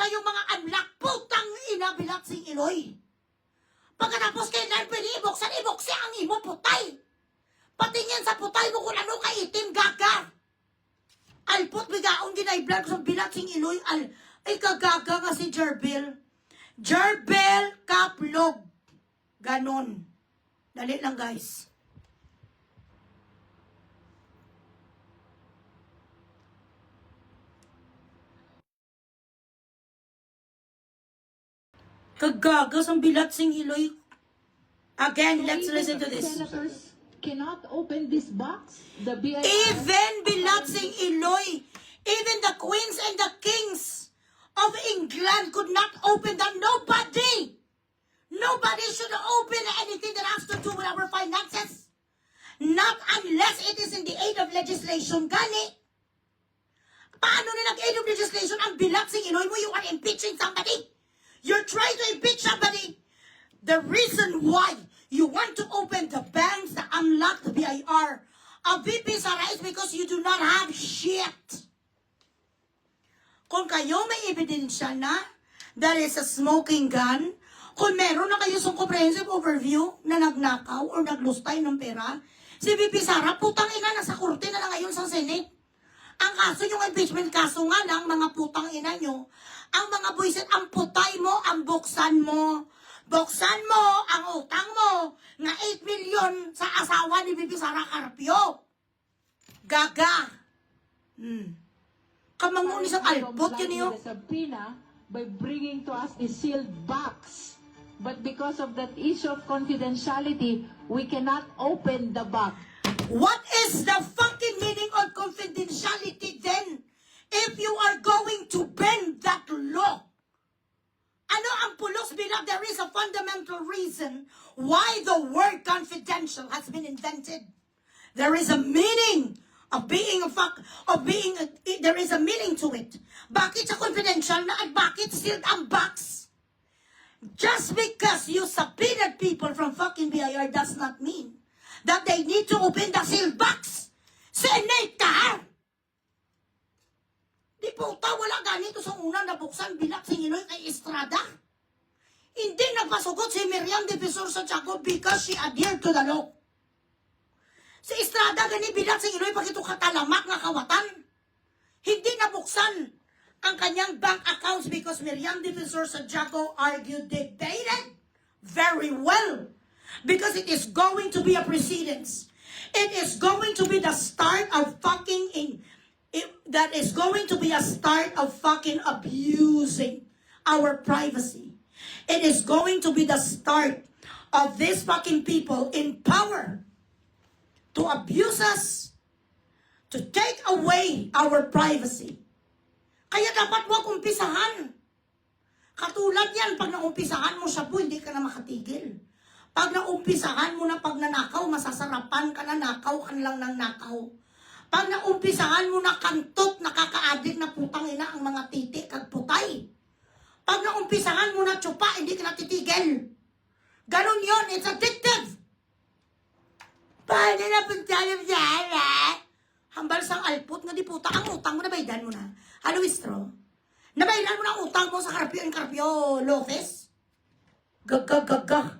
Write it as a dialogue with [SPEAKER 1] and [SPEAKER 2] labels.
[SPEAKER 1] yung mga unlock. Putang ina, bilatsing Iloy. Pagkatapos kailan pwede ibuksan ang imo putay. Patingin sa putay mo kung ano ka itim gaga. Alpot bigaong ginay-vlog sa bilatsing Iloy. Ay kagaga nga si Jerbel. Jerbel Kaplog. Ganon. Dali lang guys. Kagagas ang bilatsing Iloy. Again, let's listen to this.
[SPEAKER 2] Senators cannot open this box. The BIR.
[SPEAKER 1] Even bilatsing Iloy, even the queens and the kings of England could not open that. Nobody should open anything that has to do with our finances. Not unless it is in the aid of legislation. Gani. Paano na nag-aid of legislation ang bilatsing Iloy mo? You are impeaching somebody. You're trying to impeach somebody. The reason why you want to open the banks, the unlock, the BIR, VP Sara, is because you do not have shit. Kung kayo may ebidensya na that is a smoking gun, kung meron na kayo sa comprehensive overview na nagnakaw or naglustay ng pera, si VP Sara, putang ina, nasa korte na lang ngayon sa Senate. Ang kaso yung impeachment kaso nga lang, mga putang ina nyo, ang mga buisit, ang putay mo, ang buksan mo. Buksan mo ang utang mo nga 8 million sa asawa ni Bibi Sara Carpio. Gaga. Kamangun isang alpot yun yun.
[SPEAKER 2] The subpoena by bringing to us a sealed box. But because of that issue of confidentiality, we cannot open the box.
[SPEAKER 1] What is the fucking meaning of confidentiality then? If you are going to bend that law, ano ang pulos bilang there is a fundamental reason why the word confidential has been invented. There is a meaning of being there is a meaning to it. Bakit sa confidential na at bakit sealed ang box? Just because you subpoenaed people from fucking BIR does not mean that they need to open the sealed box. Senate ka! Di puta, wala ganito sa unang nabuksan bilatsing Iloy kay Estrada. Hindi nagpasugot si Miriam Defensor sa Tiago because she adhered to the law. Si Estrada gani bilatsing Iloy pag ito katalamak nga kawatan. Hindi nabuksan ang kanyang bank accounts because Miriam Defensor sa Tiago argued, debated very well. Because it is going to be a precedence. It is going to be the start of that is going to be a start of fucking abusing our privacy. It is going to be the start of these fucking people in power to abuse us, to take away our privacy. Kaya dapat wag umpisahan. Katulad yan, pag naumpisahan mo siya po, hindi ka na makatigil. Pag naumpisahan mo na pag nanakaw, masasarapan ka na, nakaw ka lang ng nakaw. Pag naumpisahan mo na kantot, nakaka-addict na putang ina ang mga titi kag putay. Pag naumpisahan mo na tsupa, hindi ka natitigil. Ganon yun, it's addictive. Paano na puntalim sana? Hambal sang alput nga di puta, ang utang mo, nabaydan mo na. Halo, Istro? Nabaydan mo na ang utang mo sa Carpio Lopez? Gaga.